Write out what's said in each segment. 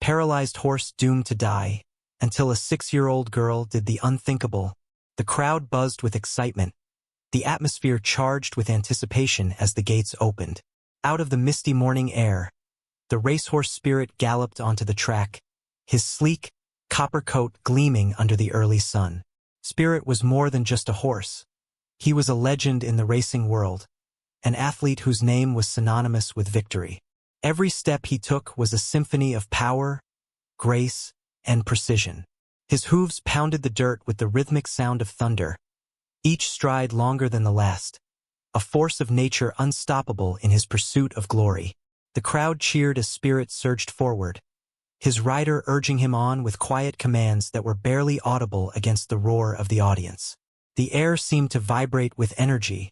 paralyzed horse doomed to die, until a 6-year-old girl did the unthinkable. The crowd buzzed with excitement, the atmosphere charged with anticipation as the gates opened. Out of the misty morning air, the racehorse Spirit galloped onto the track, his sleek, copper coat gleaming under the early sun. Spirit was more than just a horse. He was a legend in the racing world, an athlete whose name was synonymous with victory. Every step he took was a symphony of power, grace, and precision. His hooves pounded the dirt with the rhythmic sound of thunder, each stride longer than the last, a force of nature unstoppable in his pursuit of glory. The crowd cheered as Spirit surged forward, his rider urging him on with quiet commands that were barely audible against the roar of the audience. The air seemed to vibrate with energy,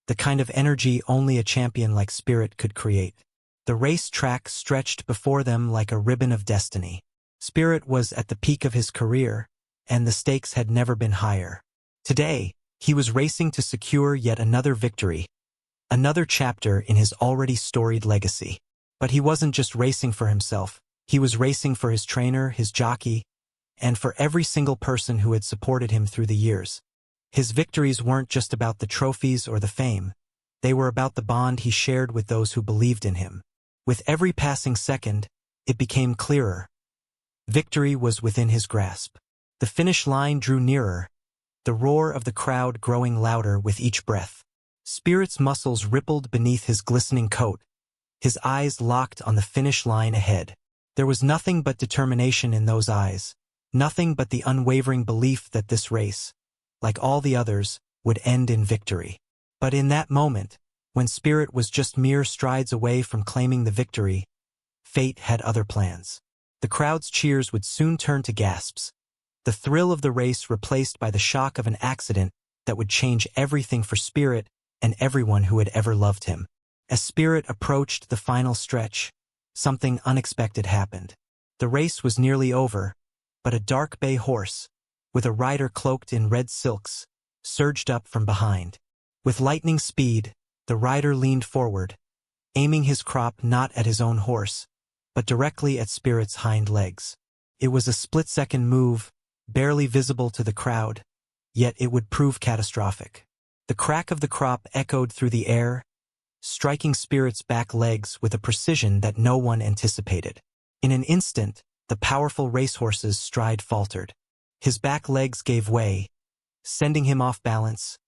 the kind of energy only a champion like Spirit could create. The race track stretched before them like a ribbon of destiny. Spirit was at the peak of his career, and the stakes had never been higher. Today, he was racing to secure yet another victory, another chapter in his already storied legacy. But he wasn't just racing for himself. He was racing for his trainer, his jockey, and for every single person who had supported him through the years. His victories weren't just about the trophies or the fame. They were about the bond he shared with those who believed in him. With every passing second, it became clearer. Victory was within his grasp. The finish line drew nearer, the roar of the crowd growing louder with each breath. Spirit's muscles rippled beneath his glistening coat, his eyes locked on the finish line ahead. There was nothing but determination in those eyes, nothing but the unwavering belief that this race, like all the others, would end in victory. But in that moment, when Spirit was just mere strides away from claiming the victory, fate had other plans. The crowd's cheers would soon turn to gasps, the thrill of the race replaced by the shock of an accident that would change everything for Spirit and everyone who had ever loved him. As Spirit approached the final stretch, something unexpected happened. The race was nearly over, but a dark bay horse, with a rider cloaked in red silks, surged up from behind. With lightning speed, the rider leaned forward, aiming his crop not at his own horse, but directly at Spirit's hind legs. It was a split-second move, barely visible to the crowd, yet it would prove catastrophic. The crack of the crop echoed through the air, striking Spirit's back legs with a precision that no one anticipated. In an instant, the powerful racehorse's stride faltered. His back legs gave way, sending him off balance,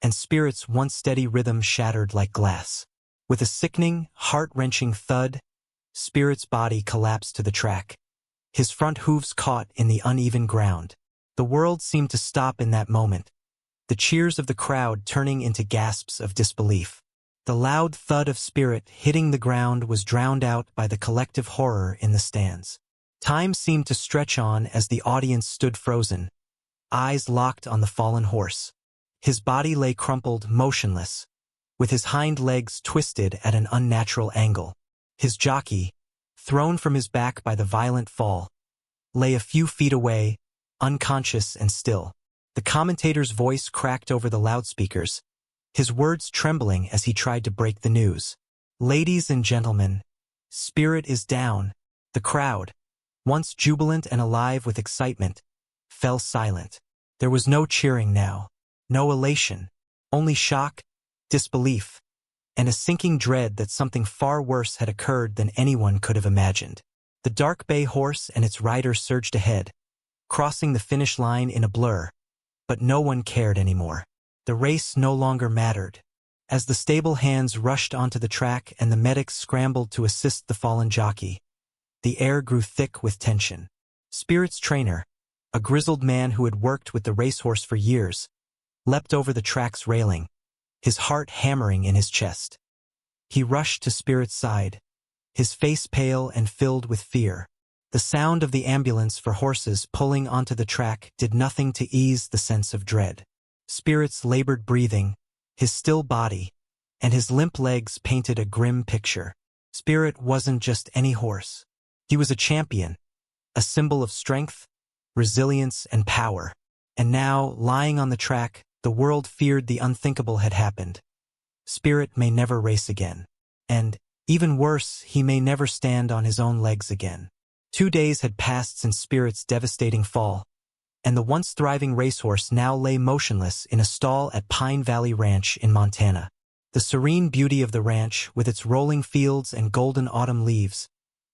and Spirit's once steady rhythm shattered like glass. With a sickening, heart-wrenching thud, Spirit's body collapsed to the track, his front hooves caught in the uneven ground. The world seemed to stop in that moment, the cheers of the crowd turning into gasps of disbelief. The loud thud of Spirit hitting the ground was drowned out by the collective horror in the stands. Time seemed to stretch on as the audience stood frozen, eyes locked on the fallen horse. His body lay crumpled, motionless, with his hind legs twisted at an unnatural angle. His jockey, thrown from his back by the violent fall, lay a few feet away, unconscious and still. The commentator's voice cracked over the loudspeakers, his words trembling as he tried to break the news. "Ladies and gentlemen, Spirit is down." The crowd, once jubilant and alive with excitement, fell silent. There was no cheering now, no elation, only shock, disbelief, and a sinking dread that something far worse had occurred than anyone could have imagined. The dark bay horse and its rider surged ahead, crossing the finish line in a blur, but no one cared anymore. The race no longer mattered. As the stable hands rushed onto the track and the medics scrambled to assist the fallen jockey, the air grew thick with tension. Spirit's trainer, a grizzled man who had worked with the racehorse for years, leapt over the track's railing, his heart hammering in his chest. He rushed to Spirit's side, his face pale and filled with fear. The sound of the ambulance for horses pulling onto the track did nothing to ease the sense of dread. Spirit's labored breathing, his still body, and his limp legs painted a grim picture. Spirit wasn't just any horse. He was a champion, a symbol of strength, resilience, and power. And now, lying on the track, the world feared the unthinkable had happened. Spirit may never race again. And, even worse, he may never stand on his own legs again. 2 days had passed since Spirit's devastating fall, and the once thriving racehorse now lay motionless in a stall at Pine Valley Ranch in Montana. The serene beauty of the ranch, with its rolling fields and golden autumn leaves,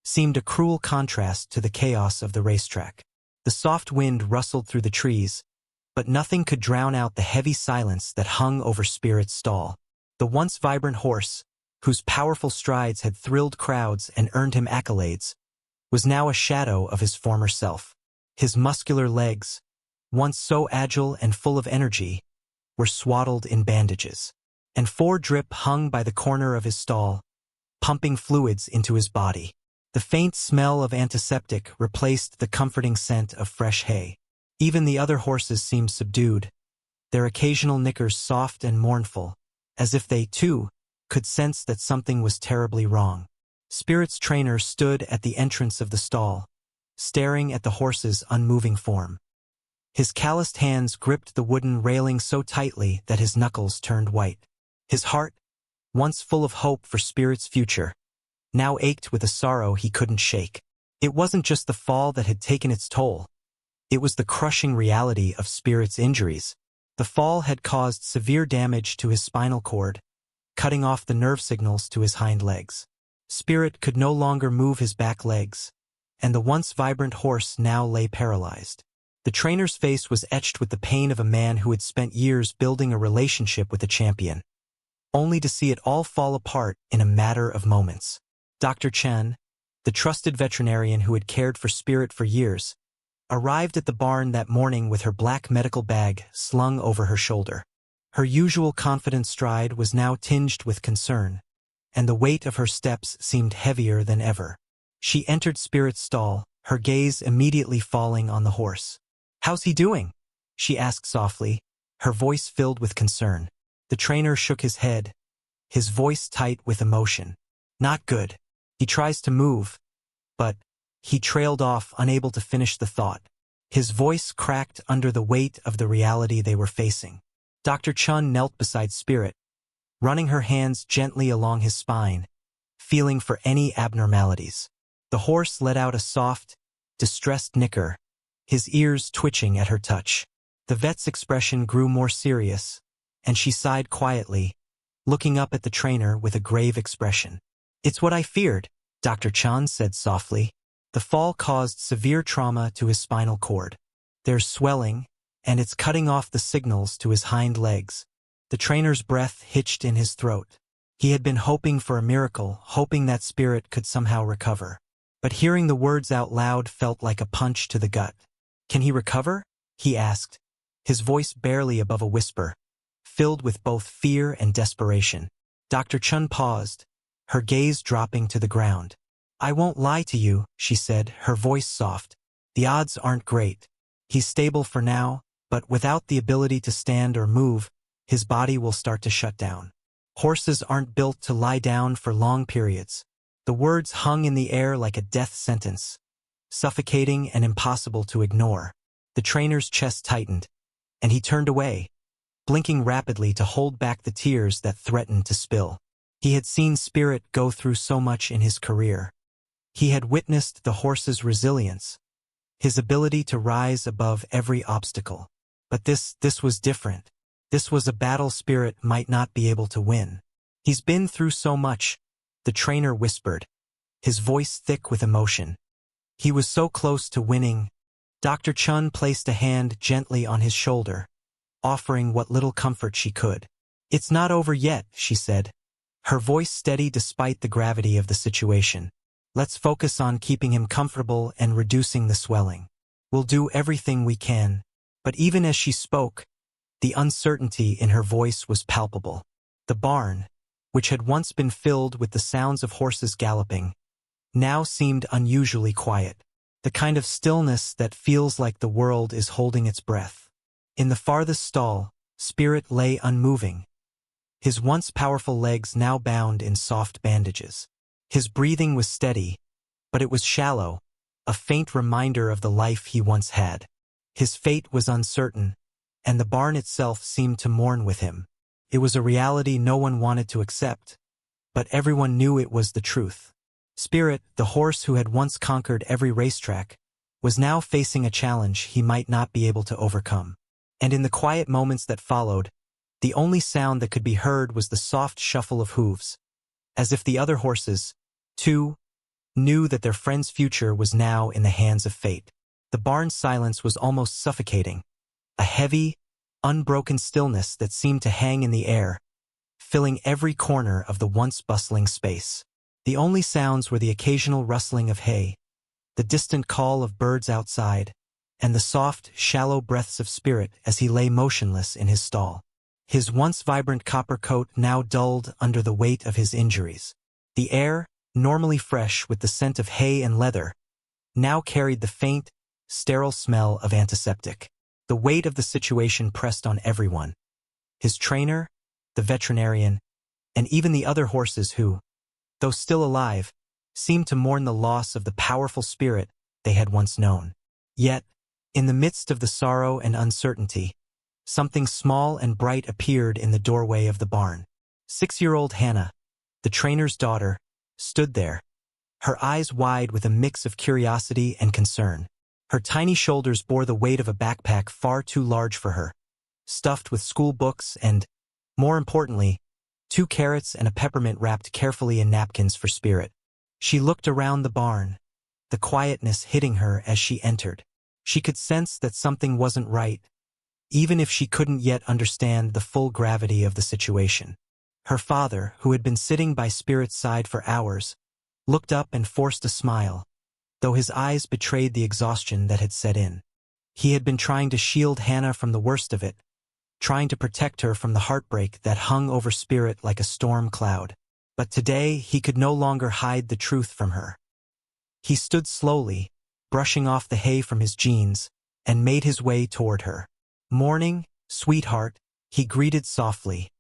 seemed a cruel contrast to the chaos of the racetrack. The soft wind rustled through the trees, but nothing could drown out the heavy silence that hung over Spirit's stall. The once vibrant horse, whose powerful strides had thrilled crowds and earned him accolades, was now a shadow of his former self. His muscular legs, once so agile and full of energy, were swaddled in bandages, and 4 drip hung by the corner of his stall, pumping fluids into his body. The faint smell of antiseptic replaced the comforting scent of fresh hay. Even the other horses seemed subdued, their occasional nickers soft and mournful, as if they, too, could sense that something was terribly wrong. Spirit's trainer stood at the entrance of the stall, staring at the horse's unmoving form. His calloused hands gripped the wooden railing so tightly that his knuckles turned white. His heart, once full of hope for Spirit's future, now ached with a sorrow he couldn't shake. It wasn't just the fall that had taken its toll. It was the crushing reality of Spirit's injuries. The fall had caused severe damage to his spinal cord, cutting off the nerve signals to his hind legs. Spirit could no longer move his back legs, and the once vibrant horse now lay paralyzed. The trainer's face was etched with the pain of a man who had spent years building a relationship with a champion, only to see it all fall apart in a matter of moments. Dr. Chen, the trusted veterinarian who had cared for Spirit for years, arrived at the barn that morning with her black medical bag slung over her shoulder. Her usual confident stride was now tinged with concern, and the weight of her steps seemed heavier than ever. She entered Spirit's stall, her gaze immediately falling on the horse. "How's he doing?" she asked softly, her voice filled with concern. The trainer shook his head, his voice tight with emotion. "Not good. He tries to move, but..." He trailed off, unable to finish the thought. His voice cracked under the weight of the reality they were facing. Dr. Chun knelt beside Spirit, running her hands gently along his spine, feeling for any abnormalities. The horse let out a soft, distressed nicker, his ears twitching at her touch. The vet's expression grew more serious, and she sighed quietly, looking up at the trainer with a grave expression. "It's what I feared," Dr. Chan said softly. "The fall caused severe trauma to his spinal cord. There's swelling, and it's cutting off the signals to his hind legs." The trainer's breath hitched in his throat. He had been hoping for a miracle, hoping that Spirit could somehow recover. But hearing the words out loud felt like a punch to the gut. "Can he recover?" he asked, his voice barely above a whisper, filled with both fear and desperation. Dr. Chun paused, her gaze dropping to the ground. "I won't lie to you," she said, her voice soft. "The odds aren't great. He's stable for now, but without the ability to stand or move, his body will start to shut down. Horses aren't built to lie down for long periods." The words hung in the air like a death sentence, suffocating and impossible to ignore. The trainer's chest tightened, and he turned away, blinking rapidly to hold back the tears that threatened to spill. He had seen Spirit go through so much in his career. He had witnessed the horse's resilience, his ability to rise above every obstacle. But this was different. This was a battle Spirit might not be able to win. "He's been through so much," the trainer whispered, his voice thick with emotion. "He was so close to winning." Dr. Chun placed a hand gently on his shoulder, offering what little comfort she could. "It's not over yet," she said, her voice steady despite the gravity of the situation. "Let's focus on keeping him comfortable and reducing the swelling. We'll do everything we can." But even as she spoke, the uncertainty in her voice was palpable. The barn, which had once been filled with the sounds of horses galloping, now seemed unusually quiet, the kind of stillness that feels like the world is holding its breath. In the farthest stall, Spirit lay unmoving, his once powerful legs now bound in soft bandages. His breathing was steady, but it was shallow, a faint reminder of the life he once had. His fate was uncertain, and the barn itself seemed to mourn with him. It was a reality no one wanted to accept, but everyone knew it was the truth. Spirit, the horse who had once conquered every racetrack, was now facing a challenge he might not be able to overcome. And in the quiet moments that followed, the only sound that could be heard was the soft shuffle of hooves, as if the other horses, too, knew that their friend's future was now in the hands of fate. The barn's silence was almost suffocating, a heavy, unbroken stillness that seemed to hang in the air, filling every corner of the once bustling space. The only sounds were the occasional rustling of hay, the distant call of birds outside, and the soft, shallow breaths of Spirit as he lay motionless in his stall. His once vibrant copper coat now dulled under the weight of his injuries. The air, normally fresh with the scent of hay and leather, now carried the faint, sterile smell of antiseptic. The weight of the situation pressed on everyone. His trainer, the veterinarian, and even the other horses who, though still alive, seemed to mourn the loss of the powerful Spirit they had once known. Yet, in the midst of the sorrow and uncertainty, something small and bright appeared in the doorway of the barn. 6-year-old Hannah, the trainer's daughter, stood there, her eyes wide with a mix of curiosity and concern. Her tiny shoulders bore the weight of a backpack far too large for her, stuffed with school books and, more importantly, 2 carrots and a peppermint wrapped carefully in napkins for Spirit. She looked around the barn, the quietness hitting her as she entered. She could sense that something wasn't right, even if she couldn't yet understand the full gravity of the situation. Her father, who had been sitting by Spirit's side for hours, looked up and forced a smile, though his eyes betrayed the exhaustion that had set in. He had been trying to shield Hannah from the worst of it, trying to protect her from the heartbreak that hung over Spirit like a storm cloud. But today he could no longer hide the truth from her. He stood slowly, brushing off the hay from his jeans, and made his way toward her. "Morning, sweetheart," he greeted softly,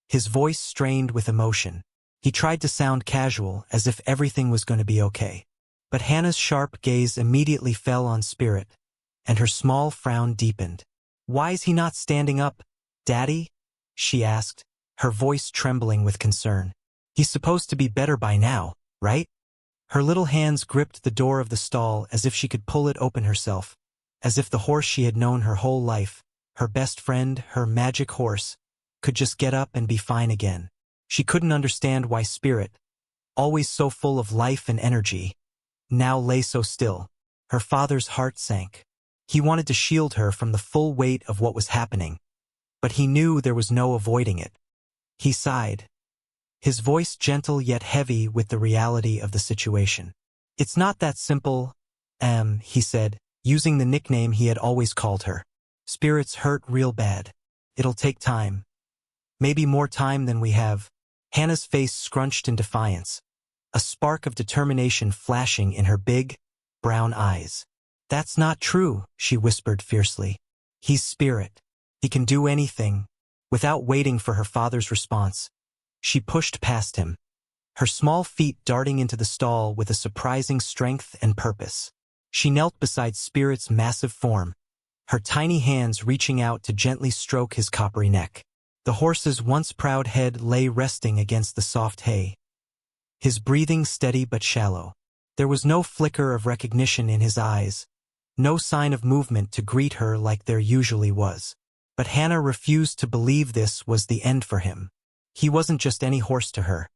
his voice strained with emotion. He tried to sound casual, as if everything was going to be okay. But Hannah's sharp gaze immediately fell on Spirit, and her small frown deepened. "Why's he not standing up, Daddy?" she asked, her voice trembling with concern. "He's supposed to be better by now, right?" Her little hands gripped the door of the stall as if she could pull it open herself, as if the horse she had known her whole life, her best friend, her magic horse, could just get up and be fine again. She couldn't understand why Spirit, always so full of life and energy, now lay so still. Her father's heart sank. He wanted to shield her from the full weight of what was happening, but he knew there was no avoiding it. He sighed, his voice gentle yet heavy with the reality of the situation. "It's not that simple, he said, using the nickname he had always called her. "Spirit's hurt real bad. It'll take time. Maybe more time than we have." Hannah's face scrunched in defiance, a spark of determination flashing in her big, brown eyes. "That's not true," she whispered fiercely. "He's Spirit. He can do anything." Without waiting for her father's response, she pushed past him, her small feet darting into the stall with a surprising strength and purpose. She knelt beside Spirit's massive form, her tiny hands reaching out to gently stroke his coppery neck. The horse's once proud head lay resting against the soft hay, his breathing steady but shallow. There was no flicker of recognition in his eyes, no sign of movement to greet her like there usually was. But Hannah refused to believe this was the end for him. He wasn't just any horse to her.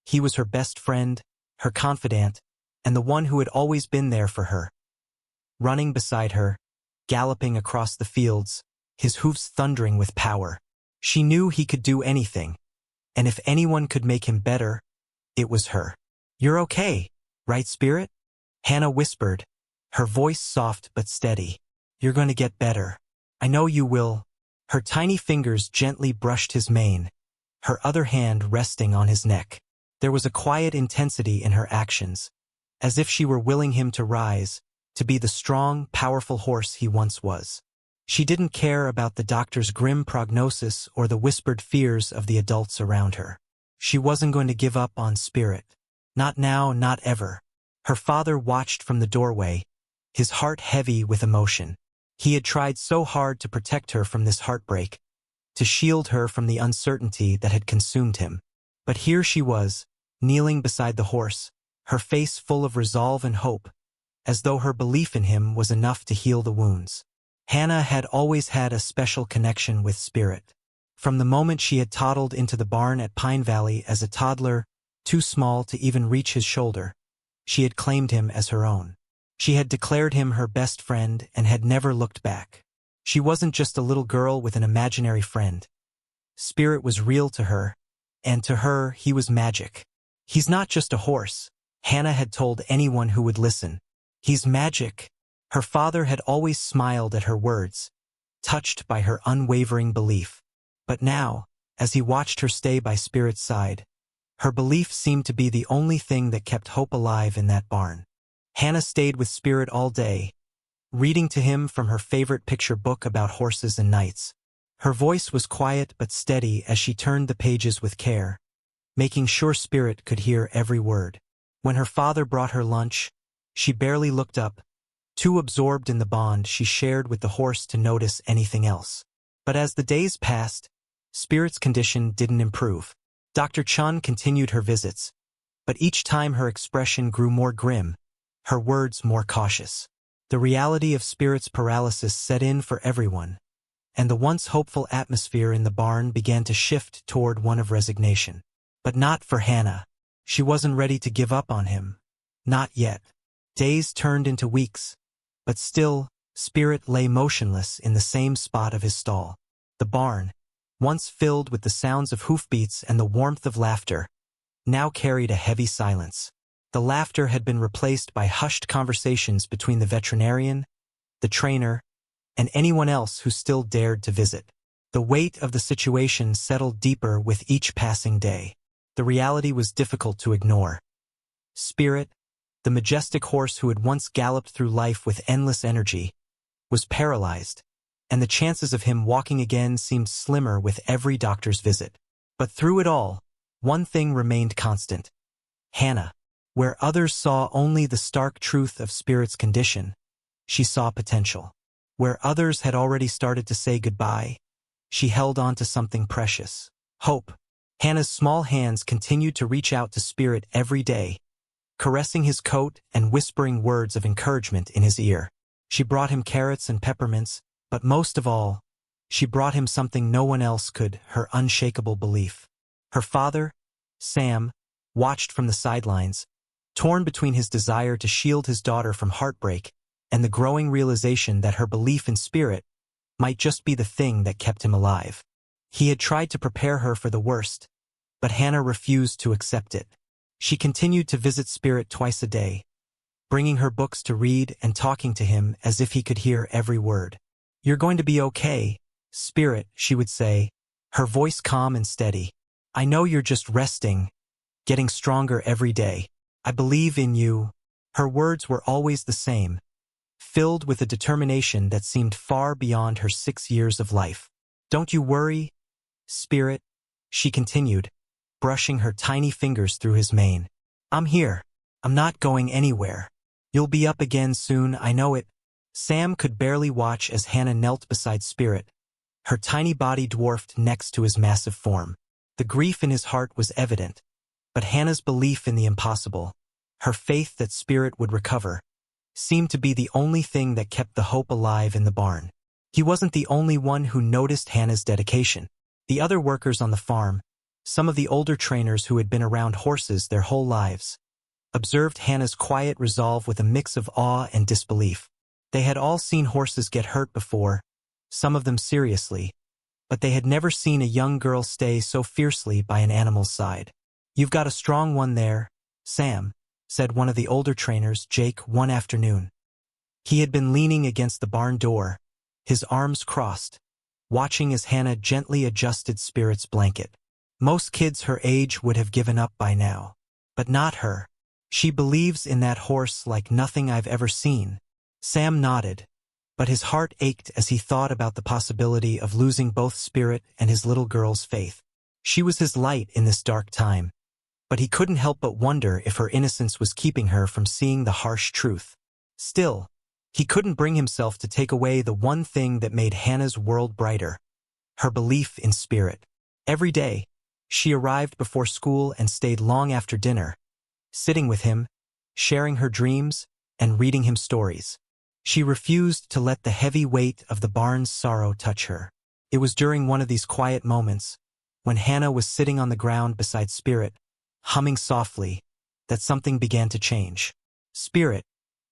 He was her best friend, her confidant, and the one who had always been there for her. Running beside her, galloping across the fields, his hoofs thundering with power. She knew he could do anything, and if anyone could make him better, it was her. "You're okay, right, Spirit?" Hannah whispered, her voice soft but steady. "You're going to get better. I know you will." Her tiny fingers gently brushed his mane, her other hand resting on his neck. There was a quiet intensity in her actions, as if she were willing him to rise, to be the strong, powerful horse he once was. She didn't care about the doctor's grim prognosis or the whispered fears of the adults around her. She wasn't going to give up on Spirit. Not now, not ever. Her father watched from the doorway, his heart heavy with emotion. He had tried so hard to protect her from this heartbreak, to shield her from the uncertainty that had consumed him. But here she was, kneeling beside the horse, her face full of resolve and hope, as though her belief in him was enough to heal the wounds. Hannah had always had a special connection with Spirit. From the moment she had toddled into the barn at Pine Valley as a toddler, too small to even reach his shoulder, she had claimed him as her own. She had declared him her best friend and had never looked back. She wasn't just a little girl with an imaginary friend. Spirit was real to her, and to her he was magic. He's not just a horse, Hannah had told anyone who would listen. He's magic. Her father had always smiled at her words, touched by her unwavering belief. But now, as he watched her stay by Spirit's side, her belief seemed to be the only thing that kept hope alive in that barn. Hannah stayed with Spirit all day, reading to him from her favorite picture book about horses and knights. Her voice was quiet but steady as she turned the pages with care, making sure Spirit could hear every word. When her father brought her lunch, she barely looked up, too absorbed in the bond she shared with the horse to notice anything else. But as the days passed, Spirit's condition didn't improve. Dr. Chun continued her visits, but each time her expression grew more grim, her words more cautious. The reality of Spirit's paralysis set in for everyone, and the once hopeful atmosphere in the barn began to shift toward one of resignation. But not for Hannah. She wasn't ready to give up on him. Not yet. Days turned into weeks, but still, Spirit lay motionless in the same spot of his stall. The barn, once filled with the sounds of hoofbeats and the warmth of laughter, now carried a heavy silence. The laughter had been replaced by hushed conversations between the veterinarian, the trainer, and anyone else who still dared to visit. The weight of the situation settled deeper with each passing day. The reality was difficult to ignore. Spirit, the majestic horse who had once galloped through life with endless energy, was paralyzed, and the chances of him walking again seemed slimmer with every doctor's visit. But through it all, one thing remained constant. Hannah. Where others saw only the stark truth of Spirit's condition, she saw potential. Where others had already started to say goodbye, she held on to something precious. Hope. Hannah's small hands continued to reach out to Spirit every day, caressing his coat and whispering words of encouragement in his ear. She brought him carrots and peppermints, but most of all, she brought him something no one else could, her unshakable belief. Her father, Sam, watched from the sidelines, torn between his desire to shield his daughter from heartbreak and the growing realization that her belief in Spirit might just be the thing that kept him alive. He had tried to prepare her for the worst, but Hannah refused to accept it. She continued to visit Spirit twice a day, bringing her books to read and talking to him as if he could hear every word. "You're going to be okay, Spirit," she would say, her voice calm and steady. "I know you're just resting, getting stronger every day. I believe in you." Her words were always the same, filled with a determination that seemed far beyond her 6 years of life. "Don't you worry, Spirit," she continued, brushing her tiny fingers through his mane. "I'm here. I'm not going anywhere. You'll be up again soon, I know it." Sam could barely watch as Hannah knelt beside Spirit, her tiny body dwarfed next to his massive form. The grief in his heart was evident, but Hannah's belief in the impossible, her faith that Spirit would recover, seemed to be the only thing that kept the hope alive in the barn. He wasn't the only one who noticed Hannah's dedication. The other workers on the farm, some of the older trainers who had been around horses their whole lives, observed Hannah's quiet resolve with a mix of awe and disbelief. They had all seen horses get hurt before, some of them seriously, but they had never seen a young girl stay so fiercely by an animal's side. "You've got a strong one there, Sam," said one of the older trainers, Jake, one afternoon. He had been leaning against the barn door, his arms crossed, watching as Hannah gently adjusted Spirit's blanket. "Most kids her age would have given up by now, but not her. She believes in that horse like nothing I've ever seen." Sam nodded, but his heart ached as he thought about the possibility of losing both Spirit and his little girl's faith. She was his light in this dark time, but he couldn't help but wonder if her innocence was keeping her from seeing the harsh truth. Still, he couldn't bring himself to take away the one thing that made Hannah's world brighter, her belief in Spirit. Every day, she arrived before school and stayed long after dinner, sitting with him, sharing her dreams, and reading him stories. She refused to let the heavy weight of the barn's sorrow touch her. It was during one of these quiet moments, when Hannah was sitting on the ground beside Spirit, humming softly, that something began to change. Spirit,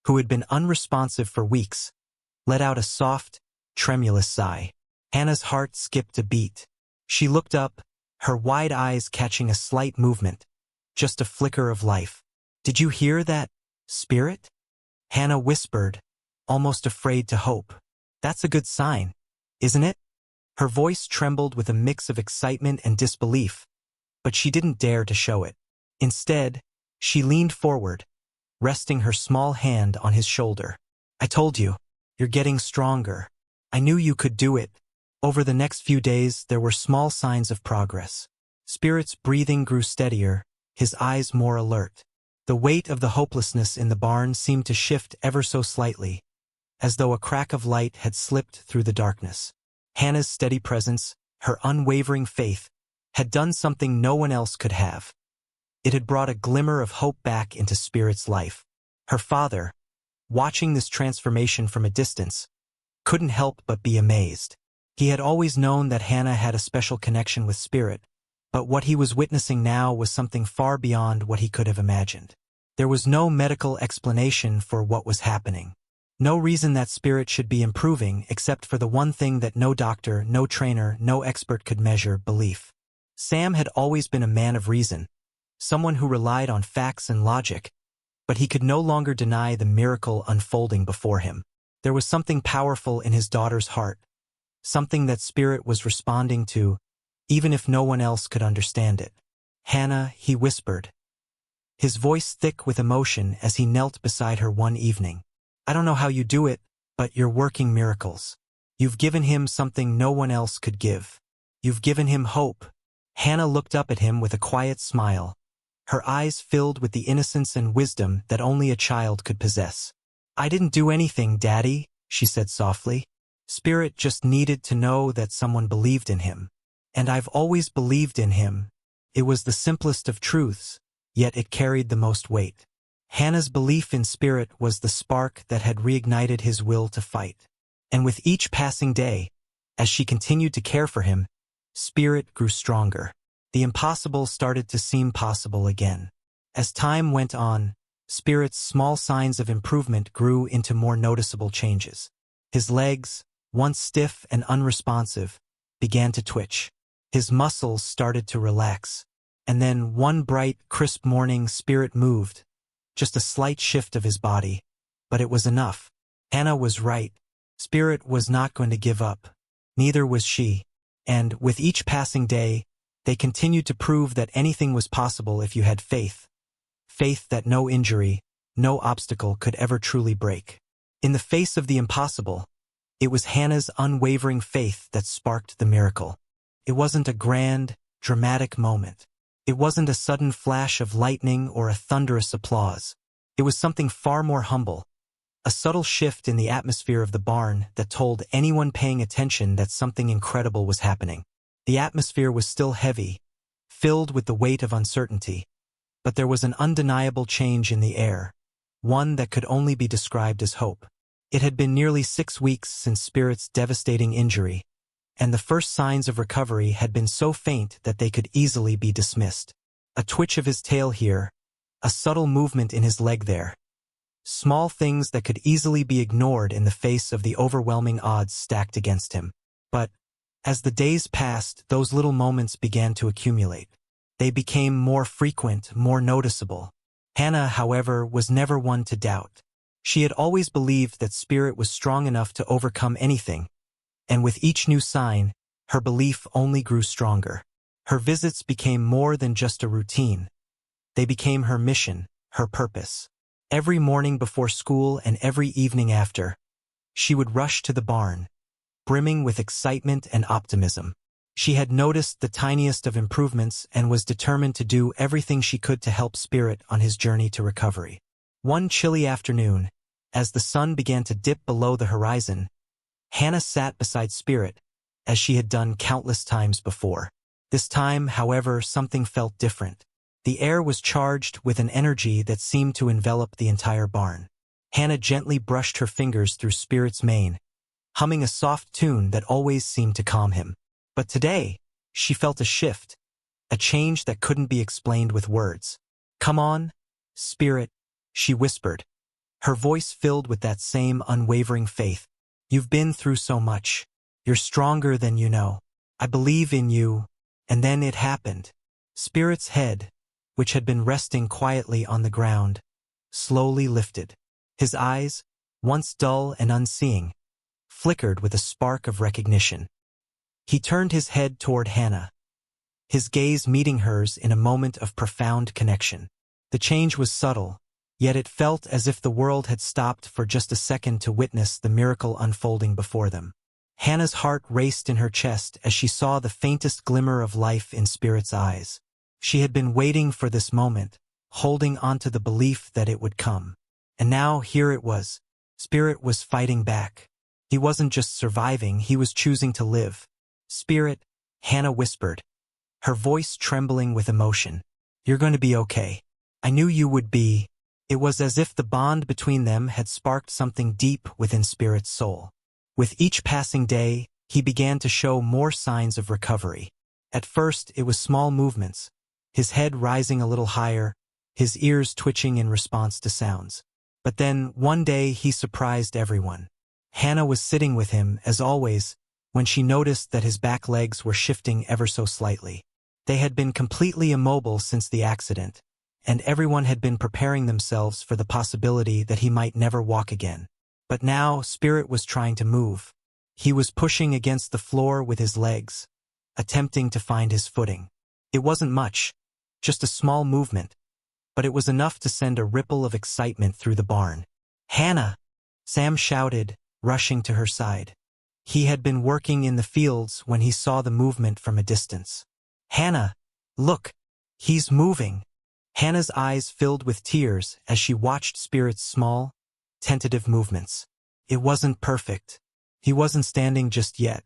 who had been unresponsive for weeks, let out a soft, tremulous sigh. Hannah's heart skipped a beat. She looked up, her wide eyes catching a slight movement, just a flicker of life. "Did you hear that, Spirit?" Hannah whispered, almost afraid to hope. "That's a good sign, isn't it?" Her voice trembled with a mix of excitement and disbelief, but she didn't dare to show it. Instead, she leaned forward, resting her small hand on his shoulder. "I told you, you're getting stronger. I knew you could do it." Over the next few days, there were small signs of progress. Spirit's breathing grew steadier, his eyes more alert. The weight of the hopelessness in the barn seemed to shift ever so slightly, as though a crack of light had slipped through the darkness. Hannah's steady presence, her unwavering faith, had done something no one else could have. It had brought a glimmer of hope back into Spirit's life. Her father, watching this transformation from a distance, couldn't help but be amazed. He had always known that Hannah had a special connection with Spirit, but what he was witnessing now was something far beyond what he could have imagined. There was no medical explanation for what was happening. No reason that Spirit should be improving except for the one thing that no doctor, no trainer, no expert could measure: belief. Sam had always been a man of reason, someone who relied on facts and logic, but he could no longer deny the miracle unfolding before him. There was something powerful in his daughter's heart, something that Spirit was responding to, even if no one else could understand it. "Hannah," he whispered, his voice thick with emotion as he knelt beside her one evening. "I don't know how you do it, but you're working miracles. You've given him something no one else could give. You've given him hope." Hannah looked up at him with a quiet smile, her eyes filled with the innocence and wisdom that only a child could possess. "I didn't do anything, Daddy," she said softly. "Spirit just needed to know that someone believed in him. And I've always believed in him." It was the simplest of truths, yet it carried the most weight. Hannah's belief in Spirit was the spark that had reignited his will to fight. And with each passing day, as she continued to care for him, Spirit grew stronger. The impossible started to seem possible again. As time went on, Spirit's small signs of improvement grew into more noticeable changes. His legs, once stiff and unresponsive, began to twitch. His muscles started to relax. And then one bright, crisp morning, Spirit moved. Just a slight shift of his body, but it was enough. Hannah was right. Spirit was not going to give up. Neither was she. And with each passing day, they continued to prove that anything was possible if you had faith. Faith that no injury, no obstacle could ever truly break. In the face of the impossible, it was Hannah's unwavering faith that sparked the miracle. It wasn't a grand, dramatic moment. It wasn't a sudden flash of lightning or a thunderous applause. It was something far more humble, a subtle shift in the atmosphere of the barn that told anyone paying attention that something incredible was happening. The atmosphere was still heavy, filled with the weight of uncertainty, but there was an undeniable change in the air, one that could only be described as hope. It had been nearly 6 weeks since Spirit's devastating injury, and the first signs of recovery had been so faint that they could easily be dismissed. A twitch of his tail here, a subtle movement in his leg there. Small things that could easily be ignored in the face of the overwhelming odds stacked against him. But, as the days passed, those little moments began to accumulate. They became more frequent, more noticeable. Hannah, however, was never one to doubt. She had always believed that Spirit was strong enough to overcome anything, and with each new sign, her belief only grew stronger. Her visits became more than just a routine. They became her mission, her purpose. Every morning before school and every evening after, she would rush to the barn, brimming with excitement and optimism. She had noticed the tiniest of improvements and was determined to do everything she could to help Spirit on his journey to recovery. One chilly afternoon, as the sun began to dip below the horizon, Hannah sat beside Spirit, as she had done countless times before. This time, however, something felt different. The air was charged with an energy that seemed to envelop the entire barn. Hannah gently brushed her fingers through Spirit's mane, humming a soft tune that always seemed to calm him. But today, she felt a shift, a change that couldn't be explained with words. "Come on, Spirit," she whispered, her voice filled with that same unwavering faith. "You've been through so much. You're stronger than you know. I believe in you." And then it happened. Spirit's head, which had been resting quietly on the ground, slowly lifted. His eyes, once dull and unseeing, flickered with a spark of recognition. He turned his head toward Hannah, his gaze meeting hers in a moment of profound connection. The change was subtle, yet it felt as if the world had stopped for just a second to witness the miracle unfolding before them. Hannah's heart raced in her chest as she saw the faintest glimmer of life in Spirit's eyes. She had been waiting for this moment, holding onto the belief that it would come. And now here it was. Spirit was fighting back. He wasn't just surviving, he was choosing to live. "Spirit," Hannah whispered, her voice trembling with emotion. "You're going to be okay. I knew you would be." It was as if the bond between them had sparked something deep within Spirit's soul. With each passing day, he began to show more signs of recovery. At first, it was small movements, his head rising a little higher, his ears twitching in response to sounds. But then, one day, he surprised everyone. Hannah was sitting with him, as always, when she noticed that his back legs were shifting ever so slightly. They had been completely immobile since the accident, and everyone had been preparing themselves for the possibility that he might never walk again. But now, Spirit was trying to move. He was pushing against the floor with his legs, attempting to find his footing. It wasn't much, just a small movement, but it was enough to send a ripple of excitement through the barn. "Hannah!" Sam shouted, rushing to her side. He had been working in the fields when he saw the movement from a distance. "Hannah, look! He's moving!" Hannah's eyes filled with tears as she watched Spirit's small, tentative movements. It wasn't perfect. He wasn't standing just yet.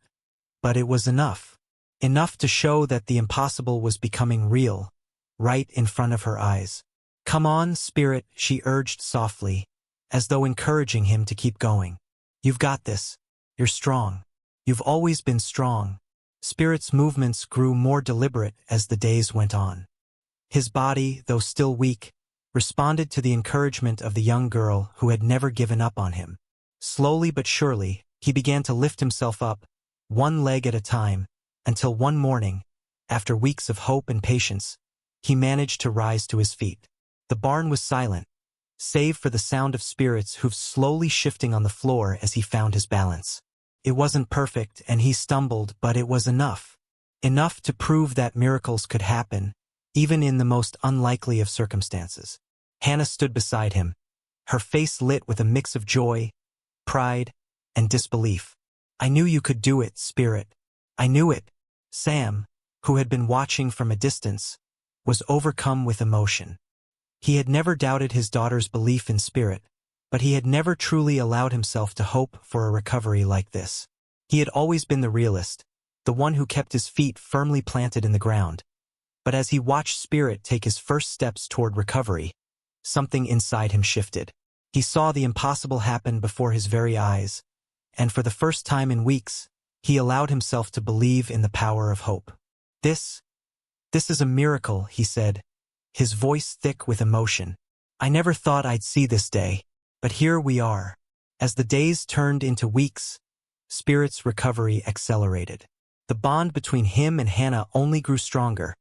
But it was enough. Enough to show that the impossible was becoming real, right in front of her eyes. "Come on, Spirit," she urged softly, as though encouraging him to keep going. "You've got this. You're strong. You've always been strong." Spirit's movements grew more deliberate as the days went on. His body, though still weak, responded to the encouragement of the young girl who had never given up on him. Slowly but surely, he began to lift himself up, one leg at a time, until one morning, after weeks of hope and patience, he managed to rise to his feet. The barn was silent, save for the sound of Spirit's hooves slowly shifting on the floor as he found his balance. It wasn't perfect, and he stumbled, but it was enough. Enough to prove that miracles could happen, even in the most unlikely of circumstances. Hannah stood beside him, her face lit with a mix of joy, pride, and disbelief. "I knew you could do it, Spirit. I knew it." Sam, who had been watching from a distance, was overcome with emotion. He had never doubted his daughter's belief in Spirit, but he had never truly allowed himself to hope for a recovery like this. He had always been the realist, the one who kept his feet firmly planted in the ground. But as he watched Spirit take his first steps toward recovery, something inside him shifted. He saw the impossible happen before his very eyes, and for the first time in weeks, he allowed himself to believe in the power of hope. This is a miracle," he said, his voice thick with emotion. "I never thought I'd see this day, but here we are." As the days turned into weeks, Spirit's recovery accelerated. The bond between him and Hannah only grew stronger,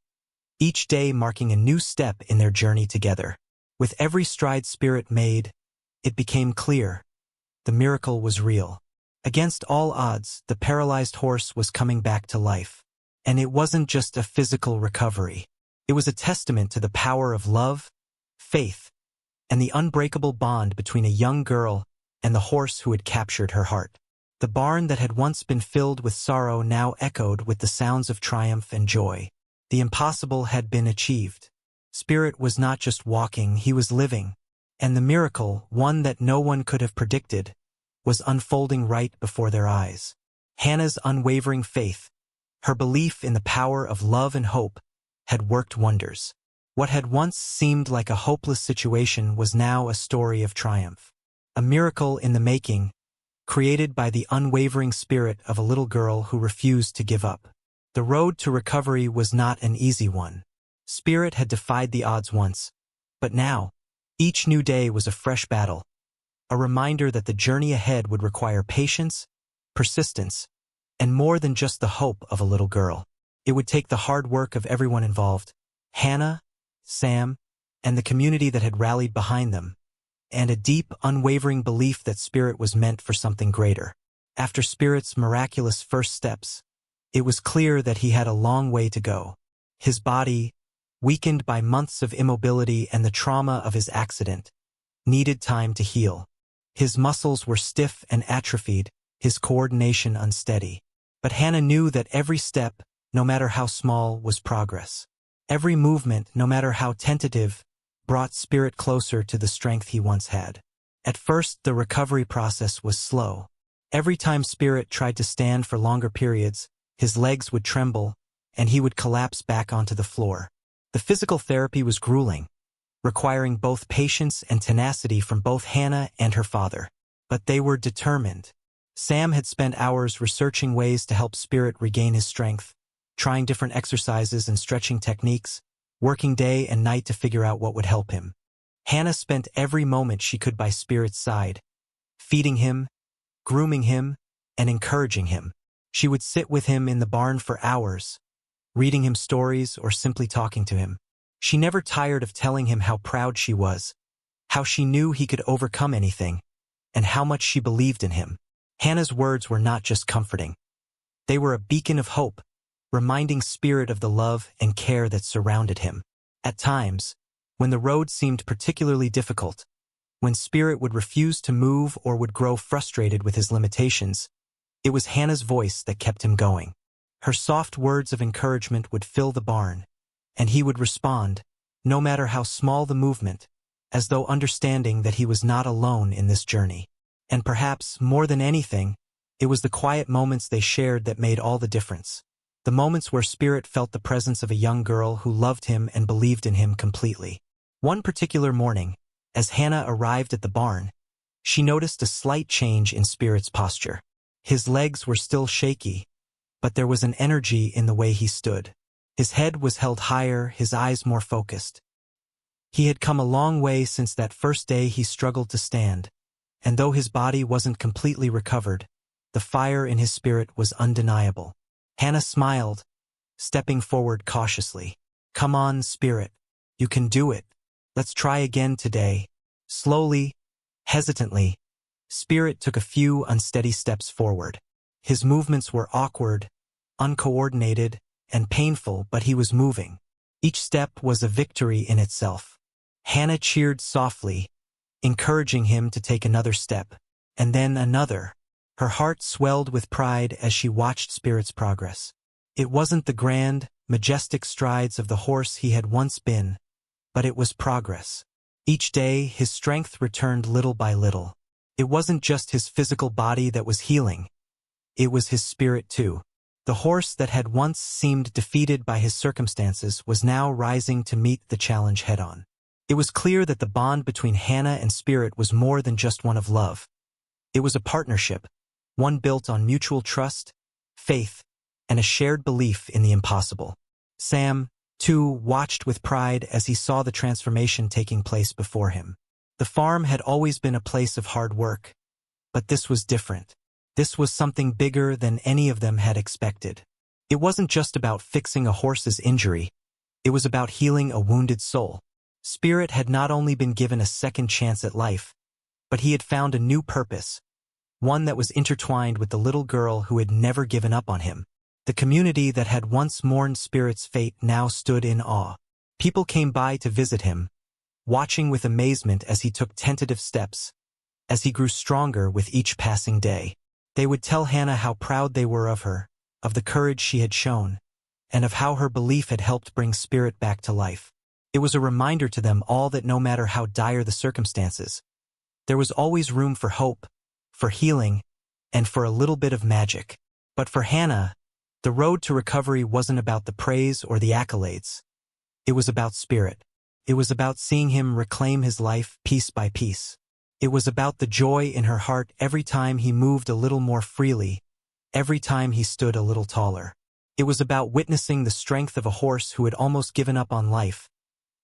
each day marking a new step in their journey together. With every stride Spirit made, it became clear. The miracle was real. Against all odds, the paralyzed horse was coming back to life. And it wasn't just a physical recovery. It was a testament to the power of love, faith, and the unbreakable bond between a young girl and the horse who had captured her heart. The barn that had once been filled with sorrow now echoed with the sounds of triumph and joy. The impossible had been achieved. Spirit was not just walking, he was living. And the miracle, one that no one could have predicted, was unfolding right before their eyes. Hannah's unwavering faith, her belief in the power of love and hope, had worked wonders. What had once seemed like a hopeless situation was now a story of triumph. A miracle in the making, created by the unwavering spirit of a little girl who refused to give up. The road to recovery was not an easy one. Spirit had defied the odds once, but now, each new day was a fresh battle, a reminder that the journey ahead would require patience, persistence, and more than just the hope of a little girl. It would take the hard work of everyone involved, Hannah, Sam, and the community that had rallied behind them, and a deep, unwavering belief that Spirit was meant for something greater. After Spirit's miraculous first steps, it was clear that he had a long way to go. His body, weakened by months of immobility and the trauma of his accident, needed time to heal. His muscles were stiff and atrophied, his coordination unsteady. But Hannah knew that every step, no matter how small, was progress. Every movement, no matter how tentative, brought Spirit closer to the strength he once had. At first, the recovery process was slow. Every time Spirit tried to stand for longer periods, his legs would tremble, and he would collapse back onto the floor. The physical therapy was grueling, requiring both patience and tenacity from both Hannah and her father. But they were determined. Sam had spent hours researching ways to help Spirit regain his strength, trying different exercises and stretching techniques, working day and night to figure out what would help him. Hannah spent every moment she could by Spirit's side, feeding him, grooming him, and encouraging him. She would sit with him in the barn for hours, reading him stories or simply talking to him. She never tired of telling him how proud she was, how she knew he could overcome anything, and how much she believed in him. Hannah's words were not just comforting. They were a beacon of hope, reminding Spirit of the love and care that surrounded him. At times, when the road seemed particularly difficult, when Spirit would refuse to move or would grow frustrated with his limitations, it was Hannah's voice that kept him going. Her soft words of encouragement would fill the barn, and he would respond, no matter how small the movement, as though understanding that he was not alone in this journey. And perhaps, more than anything, it was the quiet moments they shared that made all the difference. The moments where Spirit felt the presence of a young girl who loved him and believed in him completely. One particular morning, as Hannah arrived at the barn, she noticed a slight change in Spirit's posture. His legs were still shaky, but there was an energy in the way he stood. His head was held higher, his eyes more focused. He had come a long way since that first day he struggled to stand, and though his body wasn't completely recovered, the fire in his spirit was undeniable. Hannah smiled, stepping forward cautiously. "Come on, Spirit. You can do it. Let's try again today." Slowly, hesitantly, Spirit took a few unsteady steps forward. His movements were awkward, uncoordinated, and painful, but he was moving. Each step was a victory in itself. Hannah cheered softly, encouraging him to take another step, and then another. Her heart swelled with pride as she watched Spirit's progress. It wasn't the grand, majestic strides of the horse he had once been, but it was progress. Each day, his strength returned little by little. It wasn't just his physical body that was healing. It was his spirit too. The horse that had once seemed defeated by his circumstances was now rising to meet the challenge head-on. It was clear that the bond between Hannah and Spirit was more than just one of love. It was a partnership, one built on mutual trust, faith, and a shared belief in the impossible. Sam, too, watched with pride as he saw the transformation taking place before him. The farm had always been a place of hard work, but this was different. This was something bigger than any of them had expected. It wasn't just about fixing a horse's injury. It was about healing a wounded soul. Spirit had not only been given a second chance at life, but he had found a new purpose, one that was intertwined with the little girl who had never given up on him. The community that had once mourned Spirit's fate now stood in awe. People came by to visit him, watching with amazement as he took tentative steps, as he grew stronger with each passing day. They would tell Hannah how proud they were of her, of the courage she had shown, and of how her belief had helped bring Spirit back to life. It was a reminder to them all that no matter how dire the circumstances, there was always room for hope, for healing, and for a little bit of magic. But for Hannah, the road to recovery wasn't about the praise or the accolades. It was about Spirit. It was about seeing him reclaim his life piece by piece. It was about the joy in her heart every time he moved a little more freely, every time he stood a little taller. It was about witnessing the strength of a horse who had almost given up on life,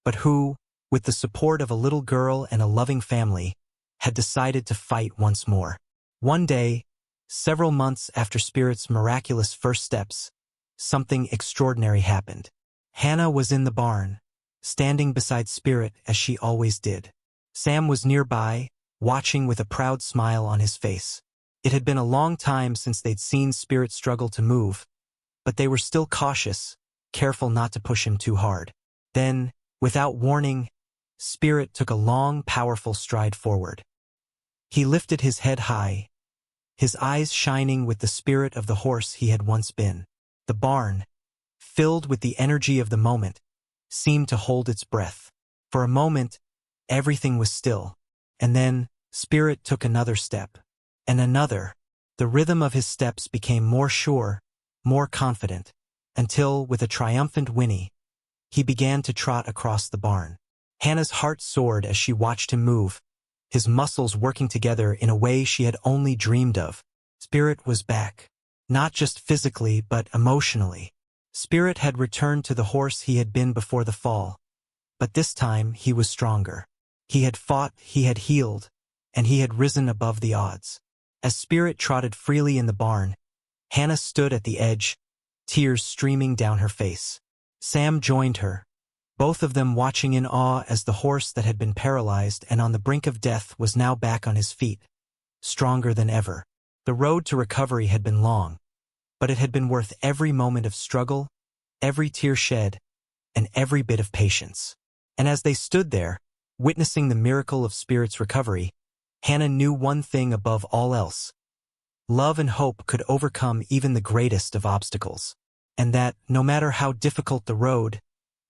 but who, with the support of a little girl and a loving family, had decided to fight once more. One day, several months after Spirit's miraculous first steps, something extraordinary happened. Hannah was in the barn, standing beside Spirit as she always did. Sam was nearby, watching with a proud smile on his face. It had been a long time since they'd seen Spirit struggle to move, but they were still cautious, careful not to push him too hard. Then, without warning, Spirit took a long, powerful stride forward. He lifted his head high, his eyes shining with the spirit of the horse he had once been. The barn, filled with the energy of the moment, seemed to hold its breath. For a moment, everything was still, and then Spirit took another step, and another. The rhythm of his steps became more sure, more confident, until, with a triumphant whinny, he began to trot across the barn. Hannah's heart soared as she watched him move, his muscles working together in a way she had only dreamed of. Spirit was back, not just physically but emotionally. Spirit had returned to the horse he had been before the fall, but this time he was stronger. He had fought, he had healed, and he had risen above the odds. As Spirit trotted freely in the barn, Hannah stood at the edge, tears streaming down her face. Sam joined her, both of them watching in awe as the horse that had been paralyzed and on the brink of death was now back on his feet, stronger than ever. The road to recovery had been long, but it had been worth every moment of struggle, every tear shed, and every bit of patience. And as they stood there, witnessing the miracle of Spirit's recovery, Hannah knew one thing above all else. Love and hope could overcome even the greatest of obstacles, and that, no matter how difficult the road,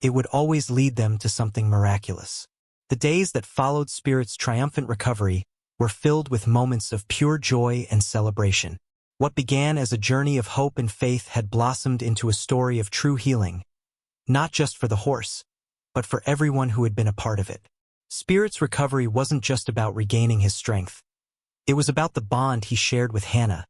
it would always lead them to something miraculous. The days that followed Spirit's triumphant recovery were filled with moments of pure joy and celebration. What began as a journey of hope and faith had blossomed into a story of true healing, not just for the horse, but for everyone who had been a part of it. Spirit's recovery wasn't just about regaining his strength. It was about the bond he shared with Hannah,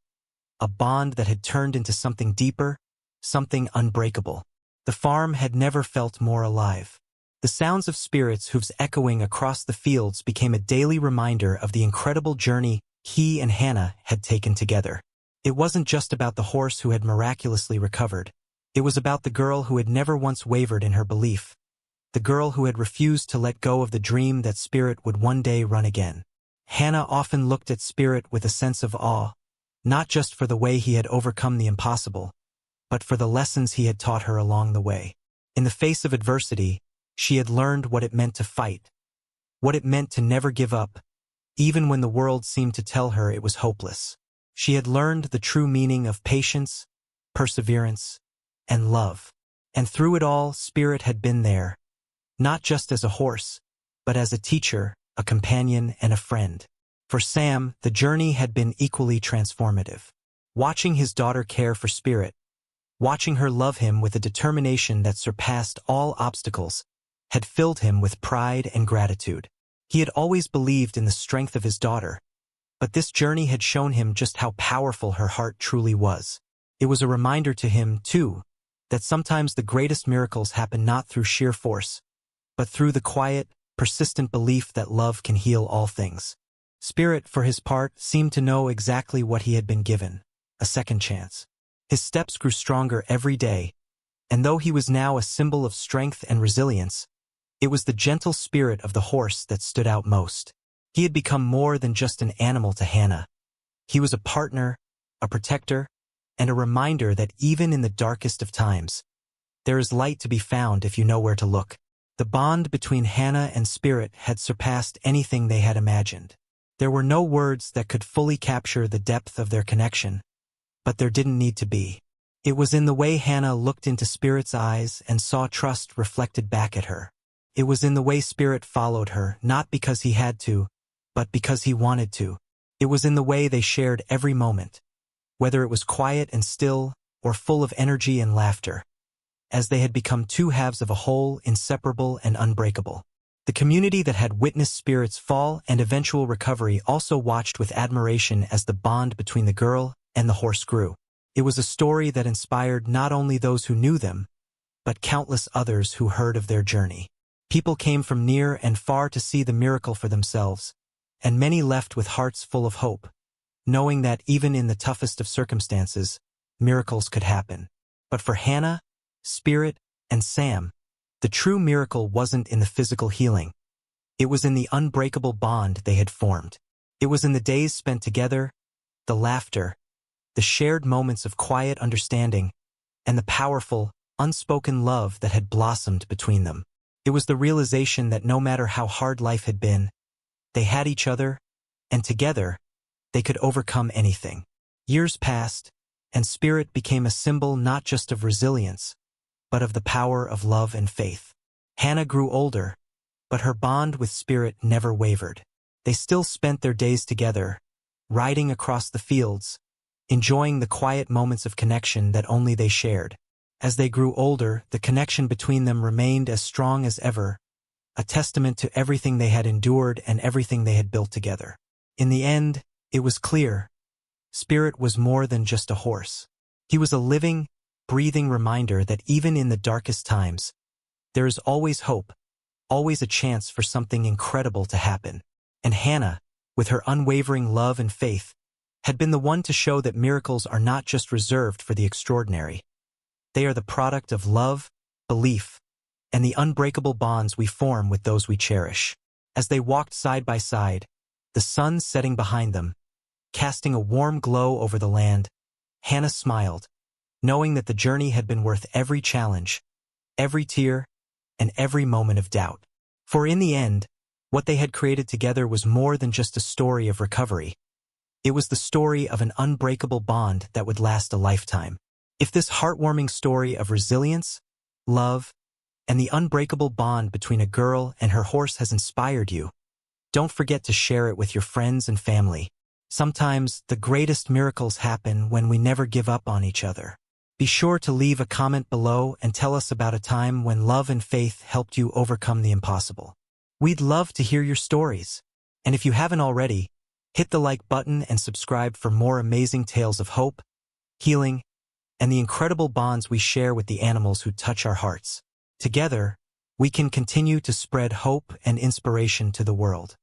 a bond that had turned into something deeper, something unbreakable. The farm had never felt more alive. The sounds of Spirit's hooves echoing across the fields became a daily reminder of the incredible journey he and Hannah had taken together. It wasn't just about the horse who had miraculously recovered. It was about the girl who had never once wavered in her belief, the girl who had refused to let go of the dream that Spirit would one day run again. Hannah often looked at Spirit with a sense of awe, not just for the way he had overcome the impossible, but for the lessons he had taught her along the way. In the face of adversity, she had learned what it meant to fight, what it meant to never give up, even when the world seemed to tell her it was hopeless. She had learned the true meaning of patience, perseverance, and love. And through it all, Spirit had been there, not just as a horse, but as a teacher, a companion, and a friend. For Sam, the journey had been equally transformative. Watching his daughter care for Spirit, watching her love him with a determination that surpassed all obstacles, had filled him with pride and gratitude. He had always believed in the strength of his daughter, but this journey had shown him just how powerful her heart truly was. It was a reminder to him, too, that sometimes the greatest miracles happen not through sheer force, but through the quiet, persistent belief that love can heal all things. Spirit, for his part, seemed to know exactly what he had been given: a second chance. His steps grew stronger every day, and though he was now a symbol of strength and resilience, it was the gentle spirit of the horse that stood out most. He had become more than just an animal to Hannah. He was a partner, a protector, and a reminder that even in the darkest of times, there is light to be found if you know where to look. The bond between Hannah and Spirit had surpassed anything they had imagined. There were no words that could fully capture the depth of their connection, but there didn't need to be. It was in the way Hannah looked into Spirit's eyes and saw trust reflected back at her. It was in the way Spirit followed her, not because he had to, but because he wanted to. It was in the way they shared every moment, whether it was quiet and still or full of energy and laughter, as they had become two halves of a whole, inseparable and unbreakable. The community that had witnessed Spirit's fall and eventual recovery also watched with admiration as the bond between the girl and the horse grew. It was a story that inspired not only those who knew them, but countless others who heard of their journey. People came from near and far to see the miracle for themselves, and many left with hearts full of hope, knowing that even in the toughest of circumstances, miracles could happen. But for Hannah, Spirit, and Sam, the true miracle wasn't in the physical healing. It was in the unbreakable bond they had formed. It was in the days spent together, the laughter, the shared moments of quiet understanding, and the powerful, unspoken love that had blossomed between them. It was the realization that no matter how hard life had been, they had each other, and together, they could overcome anything. Years passed, and Spirit became a symbol not just of resilience, but of the power of love and faith. Hannah grew older, but her bond with Spirit never wavered. They still spent their days together, riding across the fields, enjoying the quiet moments of connection that only they shared. As they grew older, the connection between them remained as strong as ever, a testament to everything they had endured and everything they had built together. In the end, it was clear, Spirit was more than just a horse. He was a living, breathing reminder that even in the darkest times, there is always hope, always a chance for something incredible to happen. And Hannah, with her unwavering love and faith, had been the one to show that miracles are not just reserved for the extraordinary. They are the product of love, belief, and the unbreakable bonds we form with those we cherish. As they walked side by side, the sun setting behind them, casting a warm glow over the land, Hannah smiled, knowing that the journey had been worth every challenge, every tear, and every moment of doubt. For in the end, what they had created together was more than just a story of recovery. It was the story of an unbreakable bond that would last a lifetime. If this heartwarming story of resilience, love, and the unbreakable bond between a girl and her horse has inspired you, don't forget to share it with your friends and family. Sometimes the greatest miracles happen when we never give up on each other. Be sure to leave a comment below and tell us about a time when love and faith helped you overcome the impossible. We'd love to hear your stories. And if you haven't already, hit the like button and subscribe for more amazing tales of hope, healing, and the incredible bonds we share with the animals who touch our hearts. Together, we can continue to spread hope and inspiration to the world.